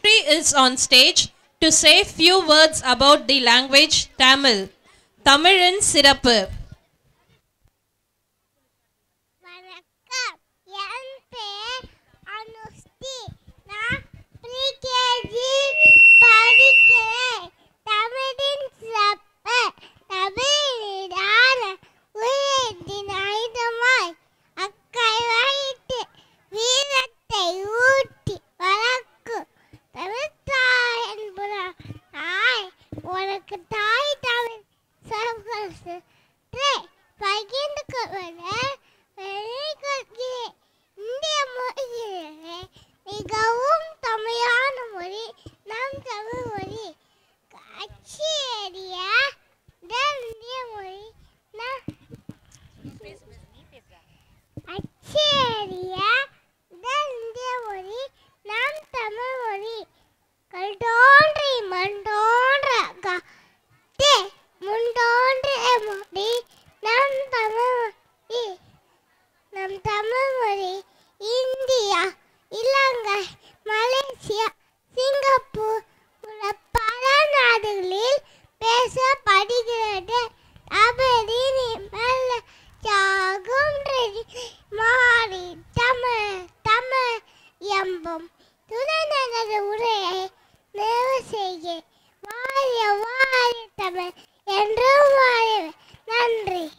is on stage to say few words about the language Tamil. தமிழின் சிறப்பு. வணக்கம். என் பெயர் அனுஸ்ரீ. நான் ப்ரீகேஜி படிக்கிறேன். தமிழின் சிறப்பு. தமிழிலான உயிரின் ஆயுதமாய் அக்கறை வைத்து வீரத்தை ஊட்டி வளர்க்கும் தமிழ்த்தாய் என்பதாய் உனக்கு தாய் தமிழ் சகோதரத்தை பகிர்ந்து கொள்வதை வெளிக்கொள்கிறேன். இந்திய மொழியிலே மிகவும் தொன்மையான மொழி நம் தமிழ் மொழி. அச்சேரிய இந்திய மொழி அச்சேரிய இந்திய மொழி நம் தமிழ் மொழி. கல் தோன்றி மண் தோன்ற காத்தே முன் தோன்றிய மொழி நம் தமிழ் மொழி. நம் தமிழ் மொழி இந்தியா, இலங்கை, மலேசியா, சிங்கப்பூர் உள்ள பல நாடுகளில் பேசப்படுகிறது. தமிழின் மெல்ல சாகும் மாறி தமிழ் தமிழ் எம்பும் துணைநகர உரையை நிறைவு செய்ய வாழிய வாழிய தமிழ் என்றும் வாழ. நன்றி.